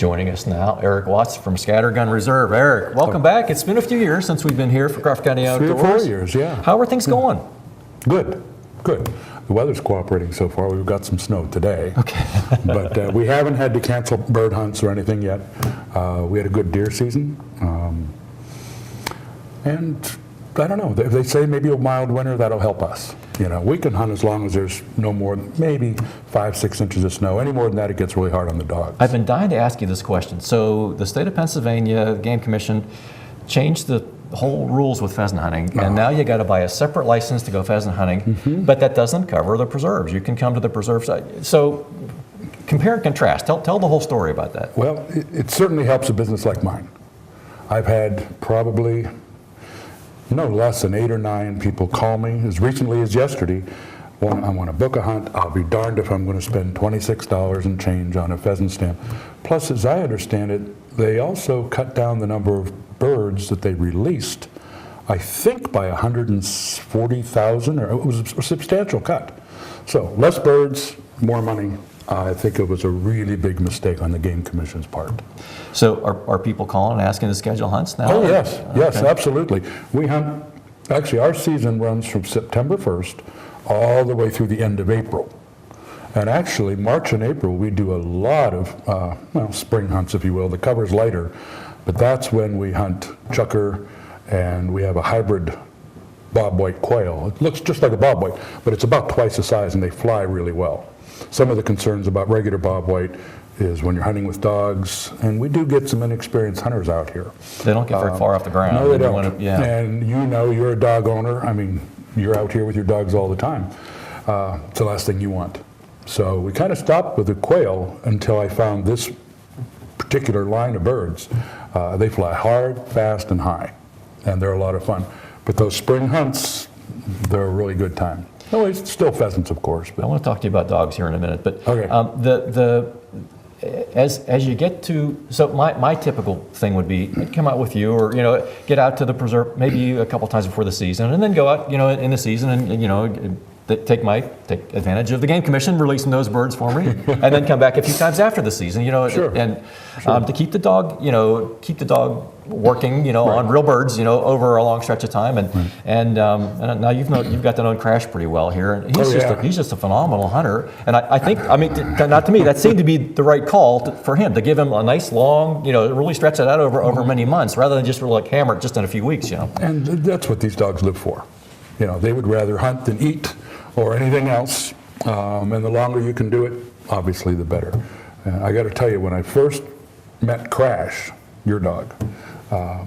Joining us now, Eric Watts from Scattergun Reserve. Eric, welcome back. It's been a few years since we've been here for Crawford County Outdoors. 3 or 4 years, yeah. How are things going? Good, good. The weather's cooperating so far. We've got some snow today. Okay. But we haven't had to cancel bird hunts or anything yet. We had a good deer season. And I don't know, if they say maybe a mild winter, that'll help us. You know, we can hunt as long as there's no more than maybe 5-6 inches of snow. Any more than that, it gets really hard on the dogs. I've been dying to ask you this question. So the state of Pennsylvania Game Commission changed the whole rules with pheasant hunting, and now you got to buy a separate license to go pheasant hunting, but that doesn't cover the preserves. You can come to the preserve site. So compare and contrast. Tell the whole story about that. Well, it certainly helps a business like mine. I've had probably no less than 8 or 9 people call me as recently as yesterday. I want to book a hunt. I'll be darned if I'm going to spend $26 and change on a pheasant stamp. Plus, as I understand it, they also cut down the number of birds that they released, I think by 140,000, or it was a substantial cut. So less birds, more money. I think it was a really big mistake on the Game Commission's part. So are people calling and asking to schedule hunts now? Oh yes, yes, absolutely. We hunt, actually our season runs from September 1st all the way through the end of April. And actually March and April we do a lot of, well, spring hunts if you will. The cover's lighter, but that's when we hunt chucker, and we have a hybrid bobwhite quail. It looks just like a bobwhite, but it's about twice the size and they fly really well. Some of the concerns about regular bobwhite is when you're hunting with dogs, and we do get some inexperienced hunters out here. They don't get very far off the ground. No, they don't. And you know, you're a dog owner. I mean, you're out here with your dogs all the time. It's the last thing you want. So we kind of stopped with the quail until I found this particular line of birds. They fly hard, fast, and high, and they're a lot of fun. But those spring hunts, they're a really good time. No, it's still pheasants, of course. But I want to talk to you about dogs here in a minute. But okay. As you get to, so my typical thing would be I'd come out with you, or get out to the preserve maybe a couple times before the season, and then go out in the season and take advantage of the Game Commission releasing those birds for me, and then come back a few times after the season, Sure. And to keep the dog working, right, on real birds, over a long stretch of time, and now you've got to know Crash pretty well here, and he's just a phenomenal hunter, and I think not to me that seemed to be the right call for him, to give him a nice long, really stretch it out over many months rather than just really hammer it just in a few weeks, And that's what these dogs live for. They would rather hunt than eat or anything else, and the longer you can do it, obviously the better. I got to tell you, when I first met Crash, your dog, I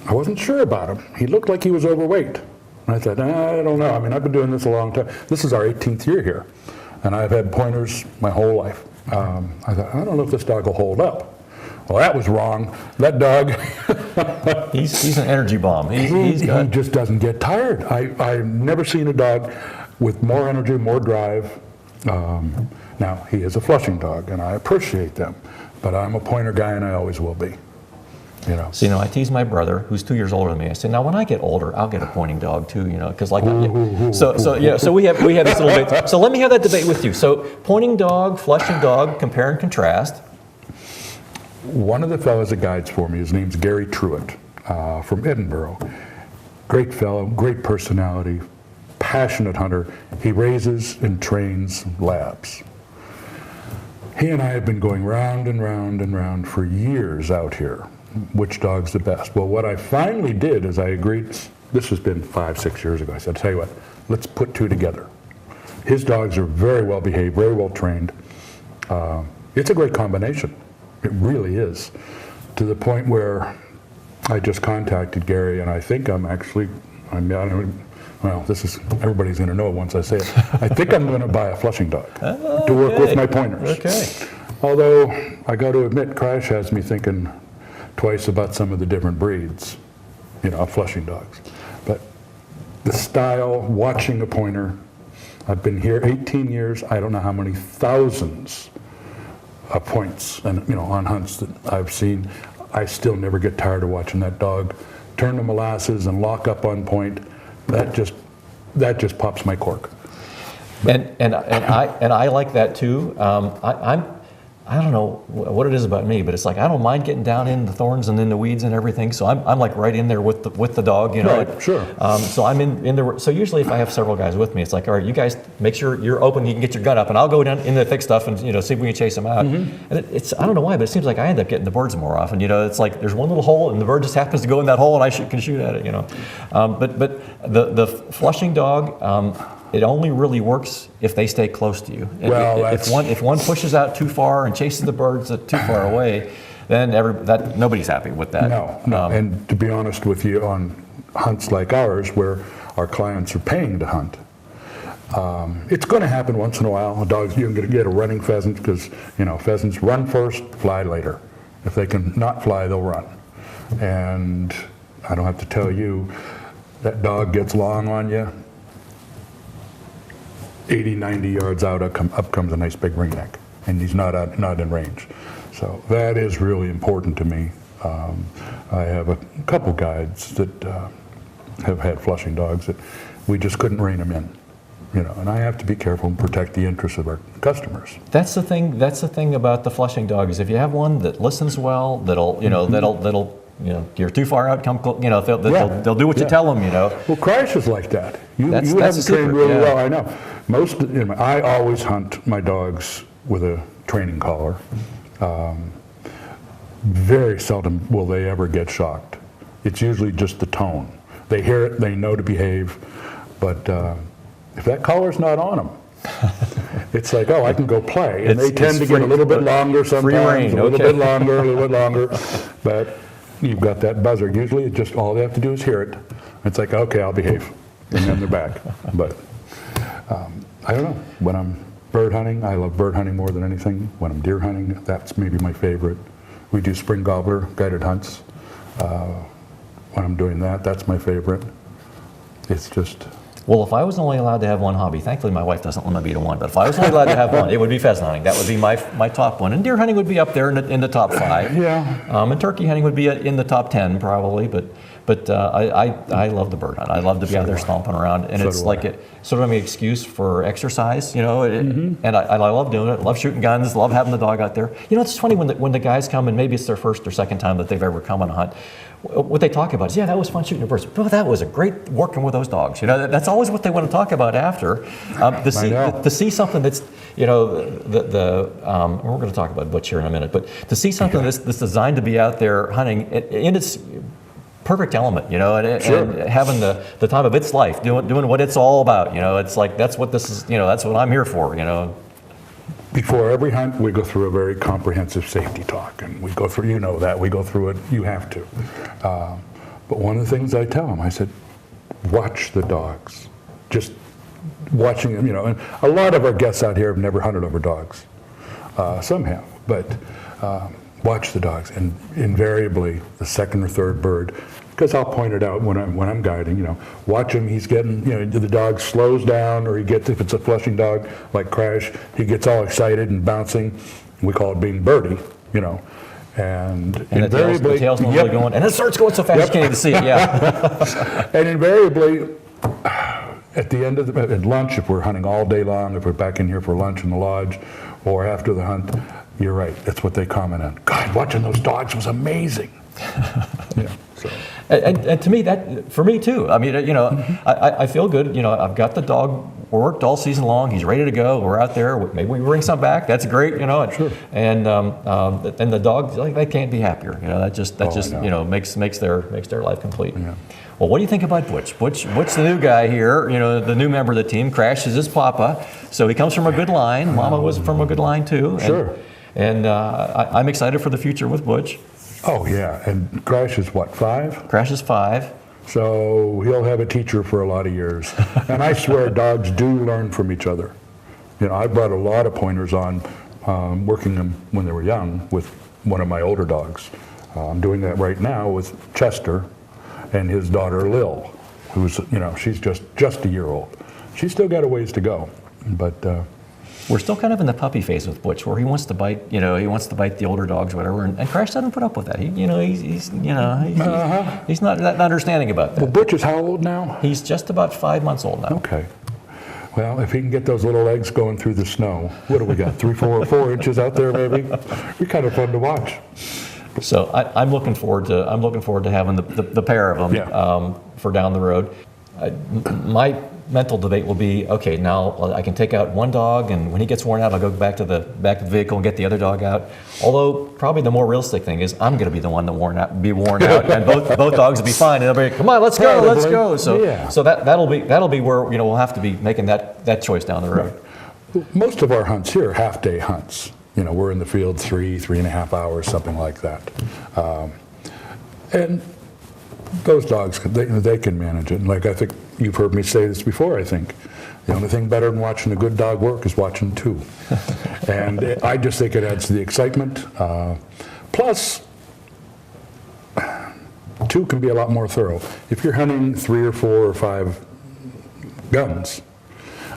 wasn't sure about him. He looked like he was overweight. And I said, I don't know. I mean, I've been doing this a long time. This is our 18th year here, and I've had pointers my whole life. I thought, I don't know if this dog will hold up. Well, that was wrong. That dog, he's an energy bomb. He just doesn't get tired. I've never seen a dog with more energy, more drive. Now, he is a flushing dog, and I appreciate them, but I'm a pointer guy, and I always will be. So, I tease my brother, who's 2 years older than me. I said, now when I get older, I'll get a pointing dog too, because so we have this little debate. So let me have that debate with you. So pointing dog, flushing dog, compare and contrast. One of the fellows that guides for me, his name's Gary Truitt, from Edinburgh. Great fellow, great personality, passionate hunter. He raises and trains labs. He and I have been going round and round and round for years out here. Which dog's the best? Well, what I finally did is I agreed, this has been 5-6 years ago, I said, I'll tell you what, let's put 2 together. His dogs are very well behaved, very well trained. It's a great combination. It really is, to the point where I just contacted Gary, and I think well, everybody's going to know it once I say it. I think I'm going to buy a flushing dog to work with my pointers. Okay. Although, I got to admit, Crash has me thinking twice about some of the different breeds, of flushing dogs. But the style, watching a pointer, I've been here 18 years, I don't know how many thousands of points and on hunts that I've seen. I still never get tired of watching that dog turn to molasses and lock up on point. That just pops my cork. And I like that too. I don't know what it is about me, but it's like I don't mind getting down in the thorns and in the weeds and everything. So I'm like right in there with the dog, you know. Right, sure. So I'm in the. So usually if I have several guys with me, it's like, all right, you guys make sure you're open. You can get your gun up, and I'll go down in the thick stuff and see if we can chase them out. And it's I don't know why, but it seems like I end up getting the birds more often. You know, it's like there's one little hole, and the bird just happens to go in that hole, and I can shoot at it. You know, but the flushing dog. It only really works if they stay close to you. Well, if one pushes out too far and chases the birds too far away, then nobody's happy with that. No. And to be honest with you, on hunts like ours, where our clients are paying to hunt, it's going to happen once in a while. Dogs, you're going to get a running pheasant because pheasants run first, fly later. If they can not fly, they'll run. And I don't have to tell you, that dog gets long on you. 80, 90 yards out, up comes a nice big ringneck, and he's not in range. So that is really important to me. I have a couple guides that have had flushing dogs that we just couldn't rein them in, and I have to be careful and protect the interests of our customers. That's the thing. That's the thing about the flushing dog is if you have one that listens well, that'll you're too far out. They'll do what you tell them. Well, Crash is like that. You have that's them trained really well. I know. I always hunt my dogs with a training collar. Very seldom will they ever get shocked. It's usually just the tone. They hear it, they know to behave, but if that collar's not on them, it's like, I can go play. And they tend to get a little bit longer sometimes, a little bit longer, but you've got that buzzer. Usually just all they have to do is hear it. It's like, okay, I'll behave, and then they're back. But I don't know. When I'm bird hunting, I love bird hunting more than anything. When I'm deer hunting, that's maybe my favorite. We do spring gobbler guided hunts. When I'm doing that, that's my favorite. It's just... Well, if I was only allowed to have one hobby, thankfully my wife doesn't let me to one, but if I was only allowed to have one, it would be pheasant hunting. That would be my top one. And deer hunting would be up there in the top 5. Yeah. And turkey hunting would be in the top 10 probably, but I love the bird hunt. I love to be out there stomping around, and it's like it sort of an excuse for exercise, and I love doing it. Love shooting guns. Love having the dog out there. It's funny when the guys come and maybe it's their first or second time that they've ever come on a hunt. What they talk about is, that was fun shooting a bird. Oh, that was a great working with those dogs. That's always what they want to talk about after. To see something that's, we're going to talk about Butch here in a minute, but to see something that's designed to be out there hunting in its perfect element, and having the time of its life, doing what it's all about. It's like that's what this is. That's what I'm here for. Before every hunt, we go through a very comprehensive safety talk, and we go through, we go through it, you have to. But one of the things I tell them, I said, watch the dogs. Just watching them, and a lot of our guests out here have never hunted over dogs. Some have, but watch the dogs, and invariably the second or third bird, because I'll point it out when I'm guiding, watch him, he's getting, the dog slows down, or if it's a flushing dog like Crash, he gets all excited and bouncing. We call it being birdie, and invariably, the tail's not really going, and it starts going so fast you can't even see it, And invariably, at the end at lunch, if we're hunting all day long, if we're back in here for lunch in the lodge, or after the hunt, you're right, that's what they comment on. God, watching those dogs was amazing. So. And to me, for me too. I mean, I feel good. I've got the dog worked all season long. He's ready to go. We're out there. Maybe we bring some back. That's great. Sure. And the dog, they can't be happier. That just makes their life complete. Yeah. Well, what do you think about Butch? Butch, the new guy here. The new member of the team. Crash is his papa, so he comes from a good line. Mama was from a good line too. Sure. And I'm excited for the future with Butch. Oh, yeah, and Crash is what, 5? Crash is 5. So he'll have a teacher for a lot of years. And I swear dogs do learn from each other. I brought a lot of pointers on working them when they were young with one of my older dogs. I'm doing that right now with Chester and his daughter Lil, who's, she's just a year old. She's still got a ways to go, but... We're still kind of in the puppy phase with Butch, where he wants to bite, he wants to bite the older dogs, whatever, and Crash doesn't put up with that. He's not understanding about that. Well, Butch is how old now? He's just about 5 months old now. Okay. Well, if he can get those little legs going through the snow, what do we got? 4 inches out there, maybe. Be kind of fun to watch. So I'm looking forward to having the pair of them for down the road. My mental debate will be, okay, now I can take out one dog, and when he gets worn out, I'll go back to the vehicle and get the other dog out. Although probably the more realistic thing is I'm going to be the one that be worn out, and both dogs will be fine, and they'll be, come on, let's go. So that'll be where we'll have to be making that choice down the road. Right. Most of our hunts here are half-day hunts. We're in the field 3.5 hours, something like that, and those dogs, they can manage it. And like I think you've heard me say this before, I think. The only thing better than watching a good dog work is watching two. And I just think it adds to the excitement. Plus, two can be a lot more thorough. If you're hunting 3 or 4 or 5 guns,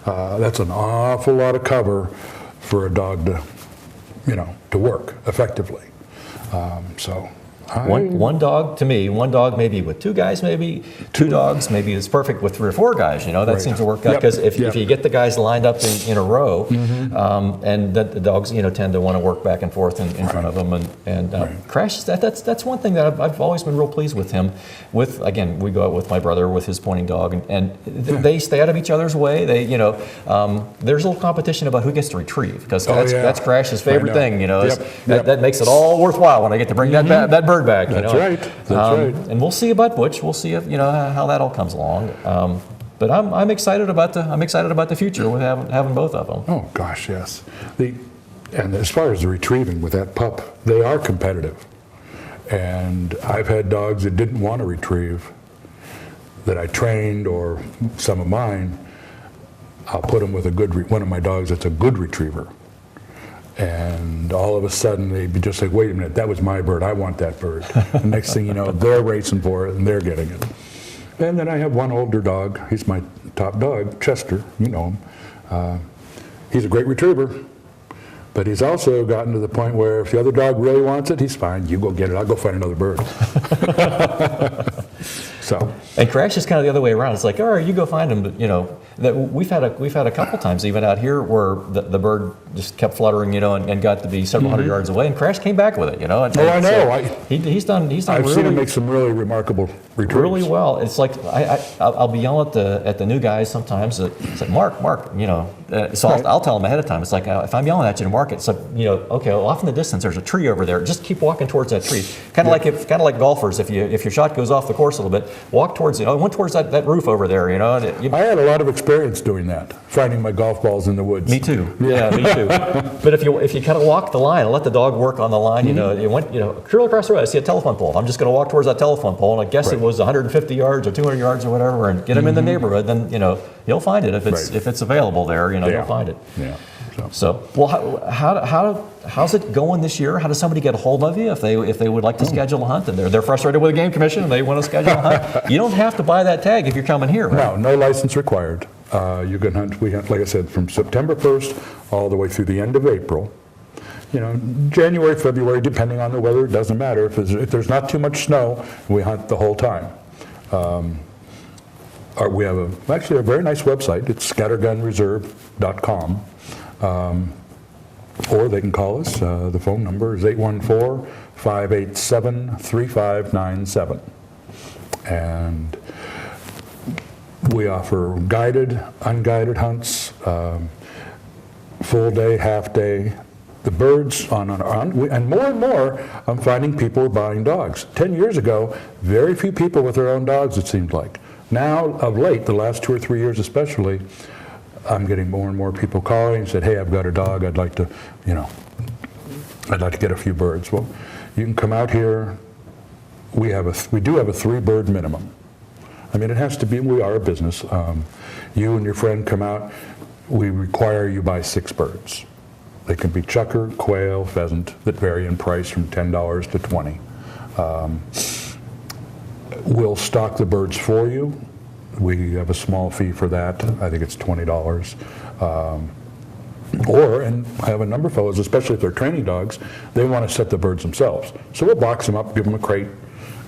that's an awful lot of cover for a dog to work effectively. One dog, to me, one dog maybe with 2 guys, maybe 2 dogs, maybe it's perfect with 3 or 4 guys. That Right. seems to work out, because if you get the guys lined up in a row, and the dogs tend to want to work back and forth in front of them, and Crash, that's one thing that I've always been real pleased with him. Again, we go out with my brother with his pointing dog, and they stay out of each other's way. They there's a little competition about who gets to retrieve, because that's Crash's favorite thing. That makes it all worthwhile when I get to bring that bird back. That's right. That's right. And we'll see about Butch. We'll see if how that all comes along. But I'm excited about the future with having both of them. Oh gosh, yes. And as far as the retrieving with that pup, they are competitive. And I've had dogs that didn't want to retrieve that I trained, or some of mine. I'll put them with one of my dogs that's a good retriever. And all of a sudden they'd be just like, wait a minute, that was my bird, I want that bird. The next thing you know, they're racing for it and they're getting it. And then I have one older dog, he's my top dog, Chester, you know him. He's a great retriever, but he's also gotten to the point where if the other dog really wants it, he's fine, you go get it, I'll go find another bird. And Crash is kind of the other way around. It's like, all right, you go find him. That we've had a couple times even out here where the bird just kept fluttering, and got to be several hundred yards away, and Crash came back with it. I know. He's done. I've seen him make some really remarkable retrieves. Really well. It's like I'll be yelling at the new guys sometimes. It's like Mark. So I'll tell them ahead of time. It's like if I'm yelling at you to mark it, it's like okay, well, off in the distance there's a tree over there. Just keep walking towards that tree. Kind of like golfers. If your shot goes off the course a little bit, walk towards went towards that roof over there. I had a lot of experience doing that, finding my golf balls in the woods. Me too. Yeah, me too. But if you kind of walk the line and let the dog work on the line, you went curl across the road. I see a telephone pole. I'm just going to walk towards that telephone pole, and I guess it was 150 yards or 200 yards or whatever, and get him in the neighborhood. Then you'll find it if it's available there. You'll find it. Yeah. So well, how's it going this year? How does somebody get a hold of you if they would like to schedule a hunt, and they're frustrated with the game commission and they want to schedule a hunt? You don't have to buy that tag if you're coming here, right? No license required. You can hunt. We hunt, like I said, from September 1st all the way through the end of April. January, February, depending on the weather, it doesn't matter. If there's not too much snow, we hunt the whole time. We have actually a very nice website. It's scattergunreserve.com. Or they can call us. The phone number is 814-587-3597. And we offer guided, unguided hunts, full day, half day. The birds and more, I'm finding people are buying dogs. 10 years ago, very few people with their own dogs, it seemed like. Now, of late, the last 2 or 3 years especially, I'm getting more and more people calling and said, hey, I've got a dog, I'd like to get a few birds. Well, you can come out here. We do have a 3-bird minimum. I mean, it has to be, we are a business. You and your friend come out, we require you buy 6 birds. They can be chucker, quail, pheasant, that vary in price from $10 to $20. We'll stock the birds for you. We have a small fee for that. I think it's $20. And I have a number of fellows, especially if they're training dogs, they want to set the birds themselves. So we'll box them up, give them a crate,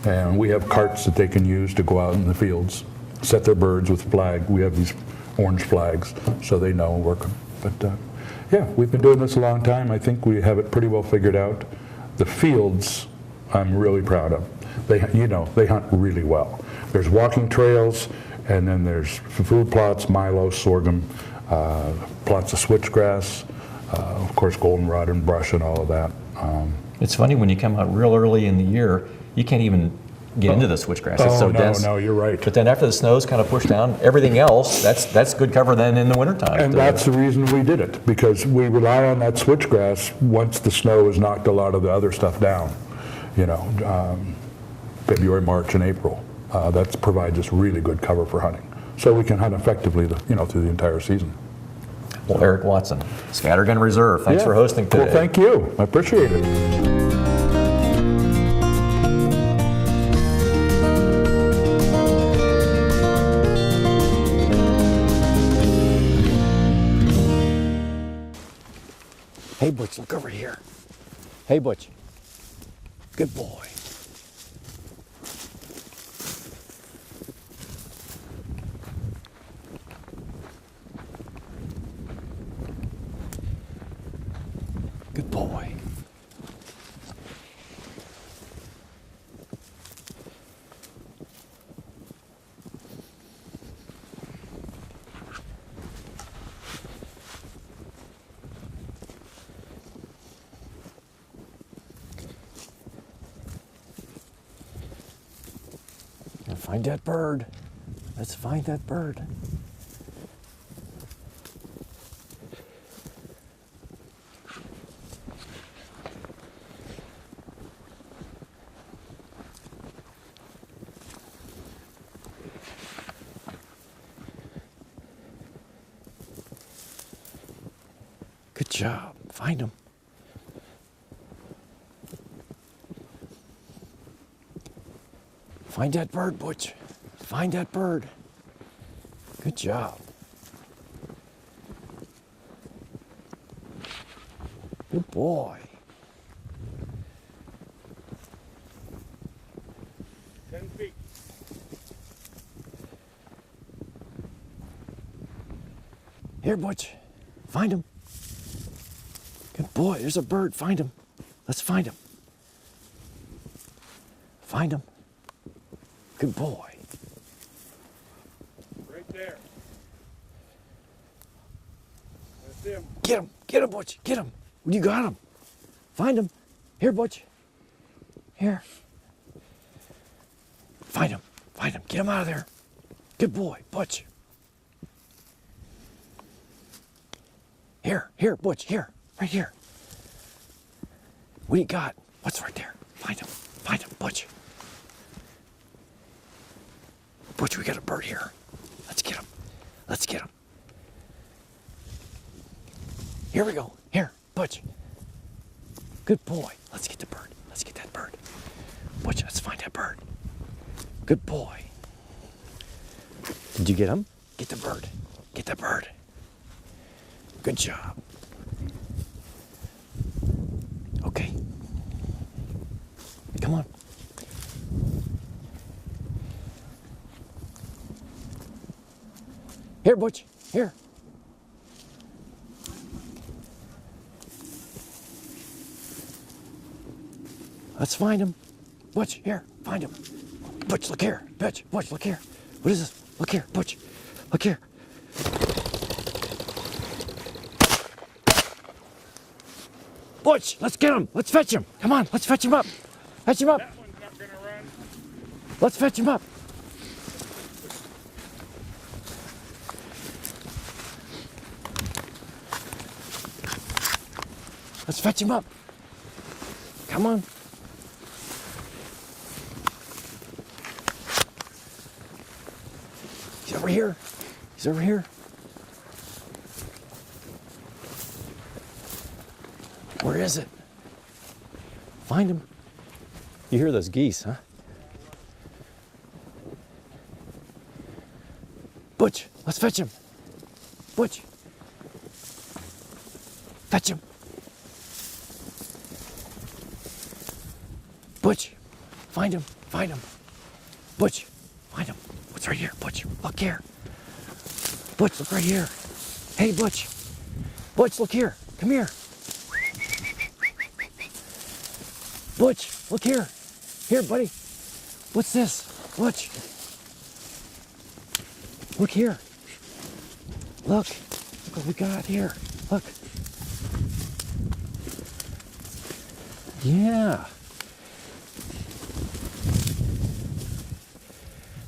and we have carts that they can use to go out in the fields, set their birds with flag. We have these orange flags, so they know and work. But yeah, we've been doing this a long time. I think we have it pretty well figured out. The fields, I'm really proud of. They hunt really well. There's walking trails, and then there's food plots, milo, sorghum, plots of switchgrass, of course goldenrod and brush and all of that. It's funny when you come out real early in the year, you can't even get into the switchgrass. It's so dense. No, you're right. But then after the snow's kind of pushed down, everything else, that's good cover then in the wintertime. And that's the reason we did it, because we rely on that switchgrass once the snow has knocked a lot of the other stuff down. February, March, and April. That provides us really good cover for hunting. So we can hunt effectively through the entire season. Well, Eric Watson, Scattergun Reserve, thanks for hosting today. Well, thank you. I appreciate it. Hey, Butch, look over here. Hey, Butch. Good boy. Good boy. Now find that bird. Let's find that bird. Good job. Find him. Find that bird, Butch. Find that bird. Good job. Good boy. 10 feet. Here, Butch. Find him. Good boy. There's a bird. Find him. Let's find him. Find him. Good boy. Right there. That's him. Get him. Get him, Butch. Get him. You got him. Find him. Here, Butch. Here. Find him. Find him. Get him out of there. Good boy, Butch. Here, Butch. Here. Right here. What do you got? What's right there? Find him. Find him, Butch. Butch, we got a bird here. Let's get him. Let's get him. Here we go. Here, Butch. Good boy. Let's get the bird. Let's get that bird. Butch, let's find that bird. Good boy. Did you get him? Get the bird. Get the bird. Good job. Okay. Come on. Here, Butch. Here. Let's find him. Butch, here. Find him. Butch, look here. Butch, look here. What is this? Look here, Butch. Look here. Butch, let's get him. Let's fetch him. Come on, let's fetch him up. Fetch him up. That one's not gonna run. Let's fetch him up. Let's fetch him up. Come on. He's over here. He's over here. Where is it? Find him. You hear those geese, huh? Butch, let's fetch him. Butch. Fetch him. Butch, find him, find him. Butch, find him. What's right here, Butch? Look here. Butch, look right here. Hey, Butch. Butch, look here. Come here. Butch, look here. Here, buddy. What's this? Butch. Look here. Look. Look what we got here. Look. Yeah.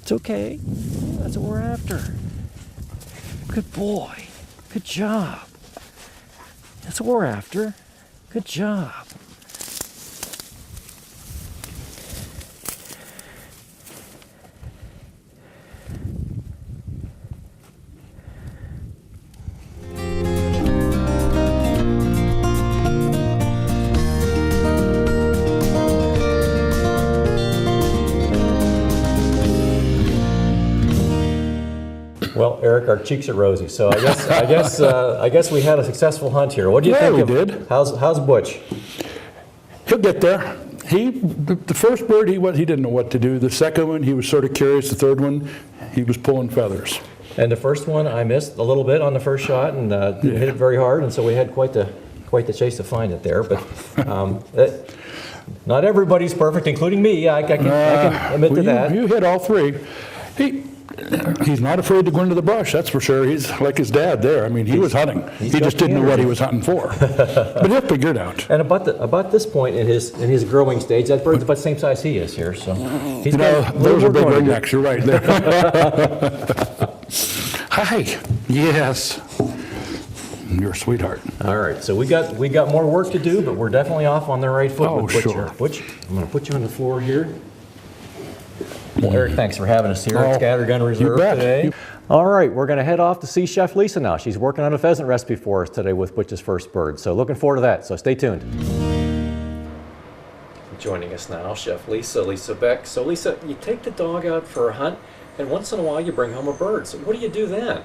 It's okay. That's what we're after. Good boy. Good job. That's what we're after. Good job. Well, Eric, our cheeks are rosy, so I guess we had a successful hunt here. What do you think? Yeah, we did. How's Butch? He'll get there. The first bird, he didn't know what to do. The second one, he was sort of curious. The third one, he was pulling feathers. And the first one, I missed a little bit on the first shot and didn't hit it very hard, and so we had quite the chase to find it there. But not everybody's perfect, including me. I can admit to that. You hit all three. He's not afraid to go into the brush, that's for sure. He's like his dad there. I mean, he was hunting. He just didn't know what he was hunting for. But he'll figure it out. And about this point in his growing stage, that bird's about the same size he is here. So he's those are big ringnecks. You're right there. Hi. Yes. You're a sweetheart. All right, so we got more work to do, but we're definitely off on the right foot. Oh, with Butch sure. here. Butch, I'm going to put you on the floor here. Well, Eric, thanks for having us here at Scattergun Reserve today. All right, we're going to head off to see Chef Lisa now. She's working on a pheasant recipe for us today with Butch's first bird. So looking forward to that, so stay tuned. Joining us now, Chef Lisa Beck. So Lisa, you take the dog out for a hunt, and once in a while you bring home a bird. So what do you do then?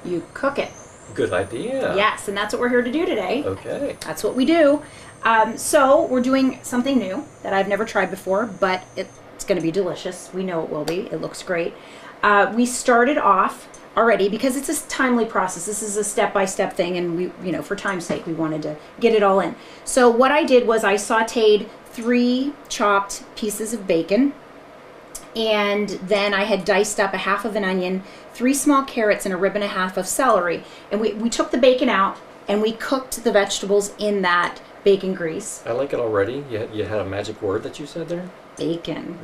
You cook it. Good idea. Yes, and that's what we're here to do today. Okay. That's what we do. So we're doing something new that I've never tried before, but it's going to be delicious. We know it will be. It looks great. We started off already because it's a timely process. This is a step-by-step thing, and we, for time's sake, we wanted to get it all in. So what I did was I sautéed 3 chopped pieces of bacon, and then I had diced up a half of an onion, 3 small carrots, and a rib and a half of celery. And we took the bacon out and we cooked the vegetables in that bacon grease. I like it already. You had a magic word that you said there? Bacon.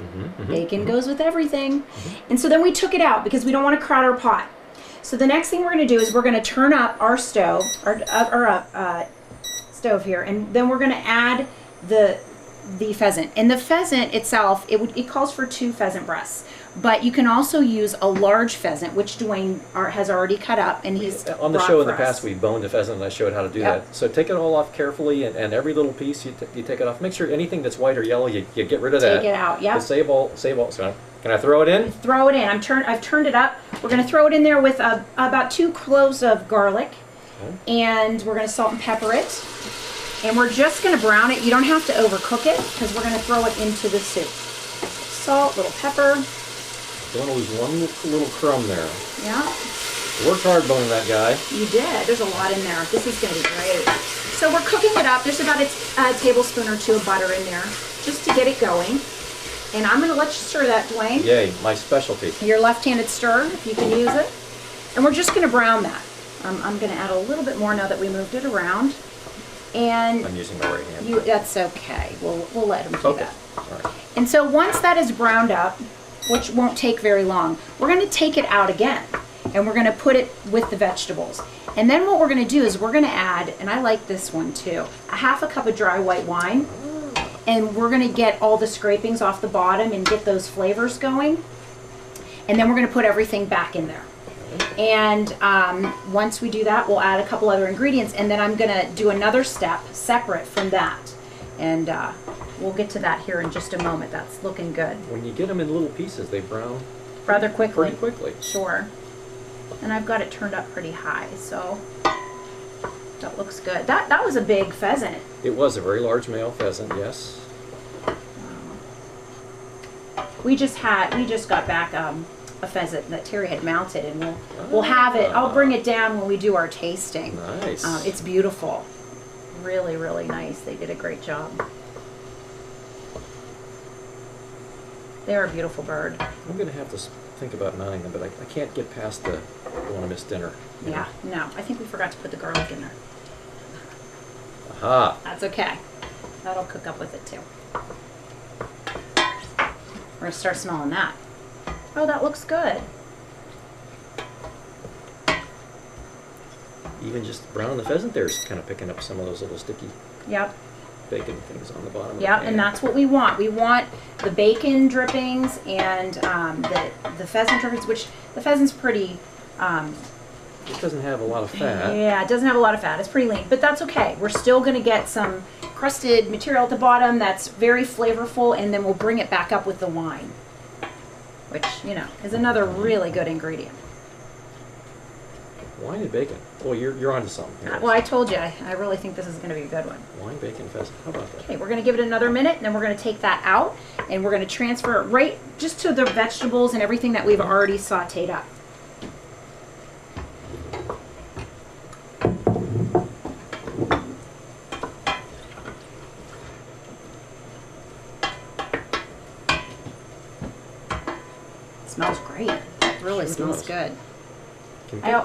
Bacon goes with everything. And so then we took it out because we don't want to crowd our pot. So the next thing we're going to do is we're going to turn up our stove, our stove here, and then we're going to add the pheasant. And the pheasant itself, it calls for 2 pheasant breasts. But you can also use a large pheasant, which Duane has already cut up, and he's on the show in the past. We boned the pheasant, and I showed how to do that. So take it all off carefully, and every little piece you take it off. Make sure anything that's white or yellow, you get rid of that. Take it out. Yep. Save all. So can I throw it in? Throw it in. I've turned it up. We're going to throw it in there with about 2 cloves of garlic, and we're going to salt and pepper it. And we're just going to brown it. You don't have to overcook it because we're going to throw it into the soup. Salt, little pepper. Don't want to lose one little crumb there. Yeah. Worked hard boning that guy. You did. There's a lot in there. This is going to be great. So we're cooking it up. There's about a tablespoon or 2 of butter in there just to get it going. And I'm going to let you stir that, Duane. Yay, my specialty. Your left-handed stir, if you can use it. And we're just going to brown that. I'm going to add a little bit more now that we moved it around. And I'm using my right hand. That's okay. We'll let him do that. All right. And so once that is browned up, which won't take very long, we're going to take it out again. And we're going to put it with the vegetables. And then what we're going to do is we're going to add, and I like this one too, a half a cup of dry white wine. And we're going to get all the scrapings off the bottom and get those flavors going. And then we're going to put everything back in there. And once we do that, we'll add a couple other ingredients, and then I'm going to do another step separate from that. And we'll get to that here in just a moment. That's looking good. When you get them in little pieces, they brown rather quickly. Pretty quickly. Sure. And I've got it turned up pretty high, so that looks good. That was a big pheasant. It was a very large male pheasant, yes. We just got back a pheasant that Terry had mounted, and we'll have it. I'll bring it down when we do our tasting. Nice. It's beautiful. Really, really nice. They did a great job. They're a beautiful bird. I'm going to have to think about mounting them, but I can't get past the don't want to miss dinner. Yeah, no. I think we forgot to put the garlic in there. Aha. That's okay. That'll cook up with it too. We're going to start smelling that. Oh, that looks good. Even just browning the pheasant there's kind of picking up some of those little sticky Yep. bacon things on the bottom. Yep, of the and pan. that's what we want. We want the bacon drippings and the pheasant drippings, which the pheasant's pretty, It doesn't have a lot of fat. yeah, it doesn't have a lot of fat. It's pretty lean, but that's okay. We're still going to get some crusted material at the bottom that's very flavorful, and then we'll bring it back up with the wine, which, you know, is another really good ingredient. Wine and bacon. Well, you're onto something here. Well, I told you, I really think this is going to be a good one. Wine, bacon, pheasant. How about that? Okay, we're going to give it another minute, and then we're going to take that out, and we're going to transfer it right just to the vegetables and everything that we've already sauteed up. Smells great. It really Sure smells does. good.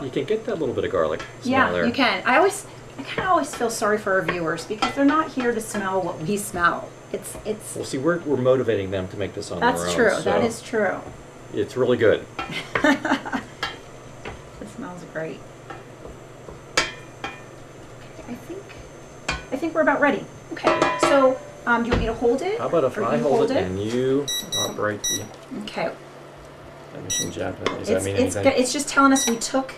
You can get that little bit of garlic smell Yeah, there. you can. I kind of always feel sorry for our viewers because they're not here to smell what we smell. It's. Well, see, we're motivating them to make this on their own. That's true. So That is true. it's really good. It smells great. Okay, I think we're about ready. Okay, so do you want me to hold it? How about if Or I you hold it and you operate the Okay. machine jack? Does that mean It's anything? it's just telling us we took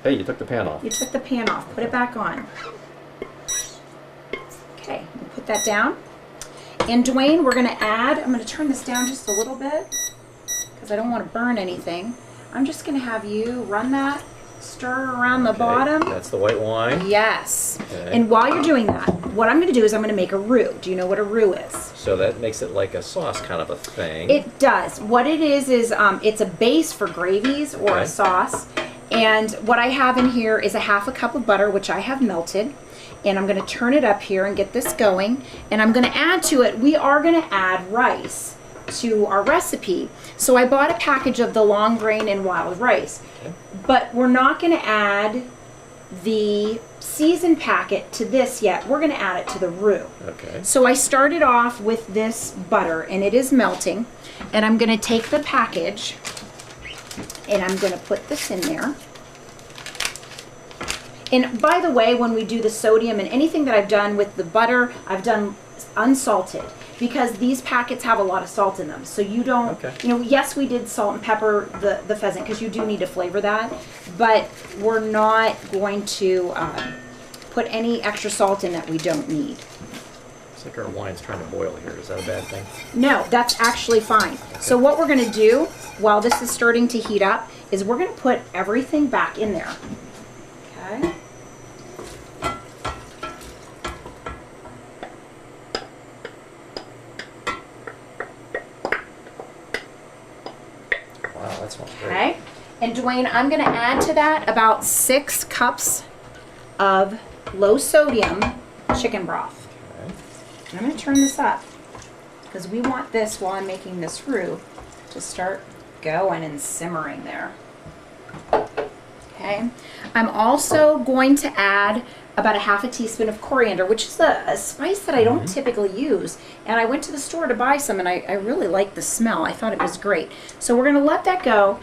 Hey, you took the pan off. You took the pan off. Put it back on. Okay, we'll put that down. And Duane, we're going to add, I'm going to turn this down just a little bit because I don't want to burn anything. I'm just going to have you run that, stir around the Okay, bottom. That's the white wine. Yes. Okay. And while you're doing that, what I'm going to do is I'm going to make a roux. Do you know what a roux is? So that makes it like a sauce kind of a thing. It does. What it is it's a base for gravies or Okay. a sauce. And what I have in here is a half a cup of butter, which I have melted. And I'm going to turn it up here and get this going. And I'm going to add to it, we are going to add rice to our recipe. So I bought a package of the long grain and wild rice. Okay. But we're not going to add the seasoned packet to this yet. We're going to add it to the roux. Okay. So I started off with this butter, and it is melting. And I'm going to take the package, and I'm going to put this in there. And by the way, when we do the sodium and anything that I've done with the butter, I've done unsalted because these packets have a lot of salt in them. So you don't, Okay. you know, yes, we did salt and pepper the pheasant because you do need to flavor that, but we're not going to put any extra salt in that we don't need. It's like our wine's trying to boil here. Is that a bad thing? No, that's actually fine. So what we're going to do while this is starting to heat up is we're going to put everything back in there. Okay. Wow, that smells great. Okay. And Duane, I'm going to add to that about 6 cups of low sodium chicken broth. Okay. And I'm going to turn this up because we want this while I'm making this roux to start going and simmering there. Okay. I'm also going to add about a half a teaspoon of coriander, which is a spice that I don't typically use. And I went to the store to buy some, and I really liked the smell. I thought it was great. So we're going to let that go.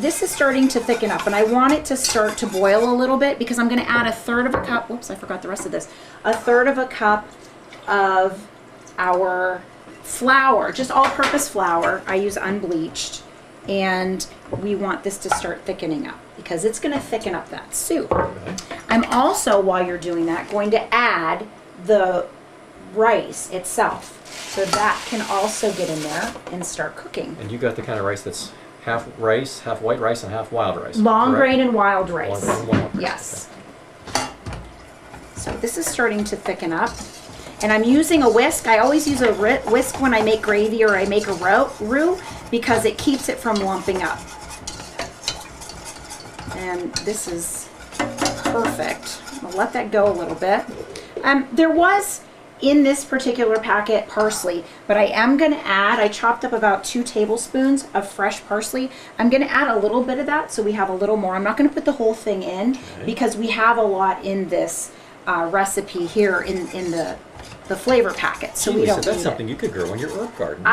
This is starting to thicken up, and I want it to start to boil a little bit because I'm going to add a third of a cup. Whoops, I forgot the rest of this. A third of a cup of our flour, just all-purpose flour. I use unbleached. And we want this to start thickening up because it's going to thicken up that soup. Okay. I'm also, while you're doing that, going to add the rice itself. So that can also get in there and start cooking. And you got the kind of rice that's half rice, half white rice, and half wild rice. Long correct? grain and wild rice. Long grain and wild rice. Yes. So this is starting to thicken up. And I'm using a whisk. I always use a whisk when I make gravy or I make a roux because it keeps it from lumping up. And this is perfect. I'll let that go a little bit. There was in this particular packet parsley, but I am going to add, I chopped up about 2 tablespoons of fresh parsley. I'm going to add a little bit of that so we have a little more. I'm not going to put the whole thing in because we have a lot in this recipe here in the flavor packet, so we don't that's need something it. you could grow in your herb garden.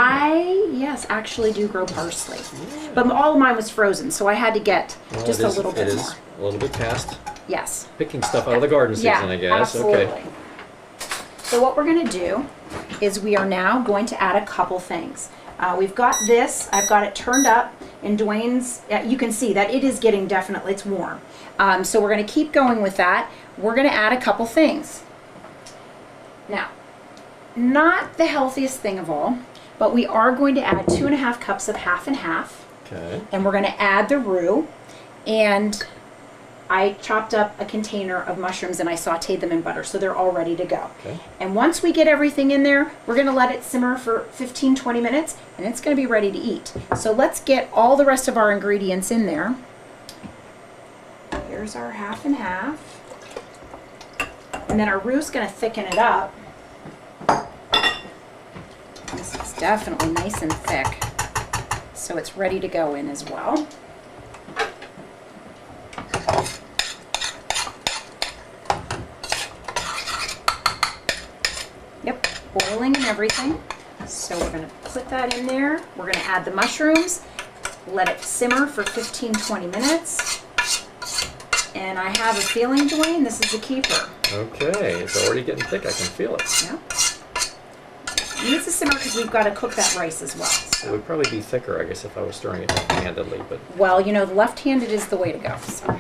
Yes, actually do grow parsley. But all of mine was frozen, so I had to get just a little bit more. It is a little bit past Yes. picking stuff out of the garden season, I guess. Absolutely. Okay. So what we're going to do is we are now going to add a couple things. We've got this, I've got it turned up, and Duane's, you can see that it is getting definitely, it's warm. So we're going to keep going with that. We're going to add a couple things. Now, not the healthiest thing of all, but we are going to add 2.5 cups of half and half. Okay. And we're going to add the roux, and I chopped up a container of mushrooms and I sauteed them in butter, so they're all ready to go. Okay. And once we get everything in there, we're going to let it simmer for 15-20 minutes, and it's going to be ready to eat. So let's get all the rest of our ingredients in there. Here's our half and half. And then our roux is going to thicken it up. This is definitely nice and thick, so it's ready to go in as well. Yep, boiling and everything. So we're going to put that in there. We're going to add the mushrooms, let it simmer for 15-20 minutes. And I have a feeling, Duane, this is a keeper. Okay, it's already getting thick. I can feel it. Yeah. It needs to simmer because we've got to cook that rice as well. It would probably be thicker, I guess, if I was stirring it handedly, but Well, you know, the left-handed is the way to go. So,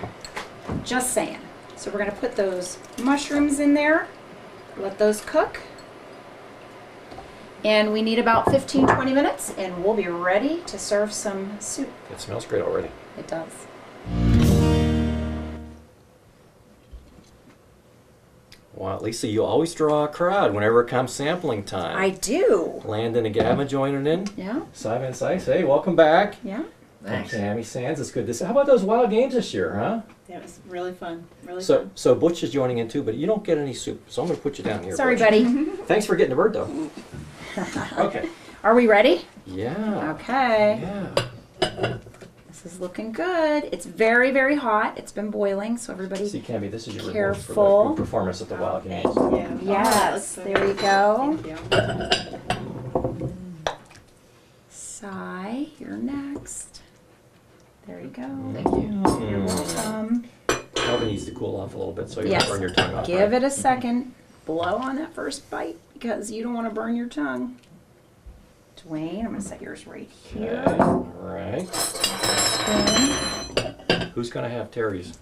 just saying. So we're going to put those mushrooms in there, let those cook. And we need about 15-20 minutes, and we'll be ready to serve some soup. it smells great already. It does. Well, Lisa, you always draw a crowd whenever it comes sampling time. I do. Landon and Gavin joining in. Yeah, Simon Sykes, hey, welcome back. yeah. Thanks. Tammy Sands, it's good to see. How about those wild games this year, huh? That was really fun. Really So, fun. so Butch is joining in too, but you don't get any soup, so I'm going to put you down here. Sorry, Butch. buddy. Thanks for getting the bird, though. Okay. Are we ready? Yeah. Okay. Yeah. This is looking good. It's very, very hot. It's been boiling, so everybody. See, Cammy, this is your reward for Careful. the good performance at the wild games. Yeah. Yes, there you go. Thank you. Sai, you're next. There you go. Thank you. You're welcome. Probably needs to cool off a little bit so you Yes. don't burn your tongue off. Give right? it a second. Blow on that first bite because you don't want to burn your tongue. Duane, I'm going to set yours right Okay. here. All right. Spoon. Who's going to have Terry's?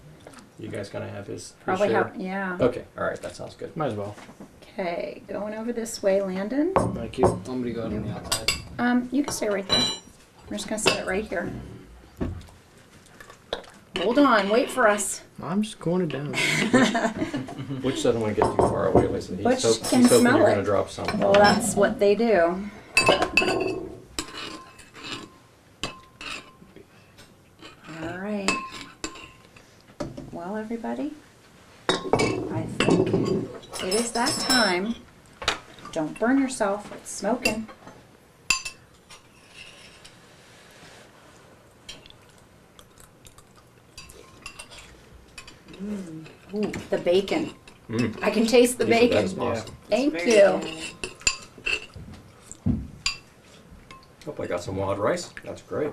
You guys going to have his Probably share? have, yeah. Okay. All right. That sounds good. Might as well. Okay, going over this way, Landon. Thank you. I'm gonna go on the outside. You can stay right there. I'm just going to set it right here. Hold on, wait for us. I'm just going it down. Butch doesn't want to get too far away, Lisa. He's, Butch he's can hoping smell you're it. going to drop some. Well, that's what they do. All right. Well, everybody, I think it is that time. Don't burn yourself. It's smoking. Ooh, the bacon. I can taste the Lisa, bacon. That is awesome. Thank Very you. good. Hope I got some wild rice. That's great.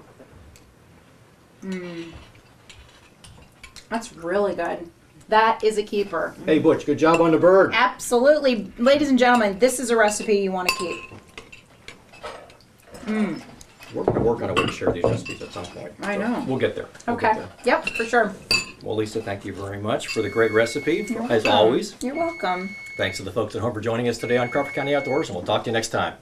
That's really good. That is a keeper. Hey, Butch, good job on the bird. Absolutely. Ladies and gentlemen, this is a recipe you want to keep. We're going to work on a way to share these recipes at some point. I So know. We'll get there. We'll Okay. get there. Yep, for sure. Well, Lisa, thank you very much for the great recipe, You're as welcome. always. You're welcome. Thanks to the folks at home for joining us today on Crawford County Outdoors, and we'll talk to you next time.